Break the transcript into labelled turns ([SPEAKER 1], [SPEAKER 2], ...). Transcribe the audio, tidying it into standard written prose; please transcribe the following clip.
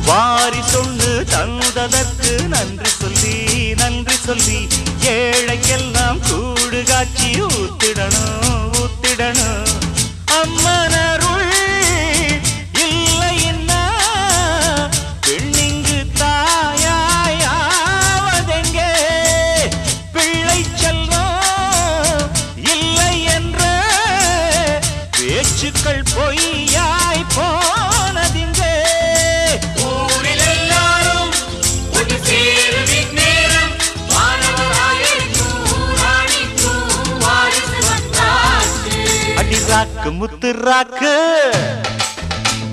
[SPEAKER 1] வாரி சொன்னு தந்ததற்கு நன்றி சொல்லி ஏழைக்கெல்லாம் கூடு காட்சி ஊத்திடணும் அம்மனருள் இல்லைன்னா பெண்ணிங்கு தாயாவதெங்கே பிள்ளை செல்வம் இல்லை என்ற பேச்சுக்கள் பொய்யாய் போனதிங்கே ராக்கு முத்து ராக்கு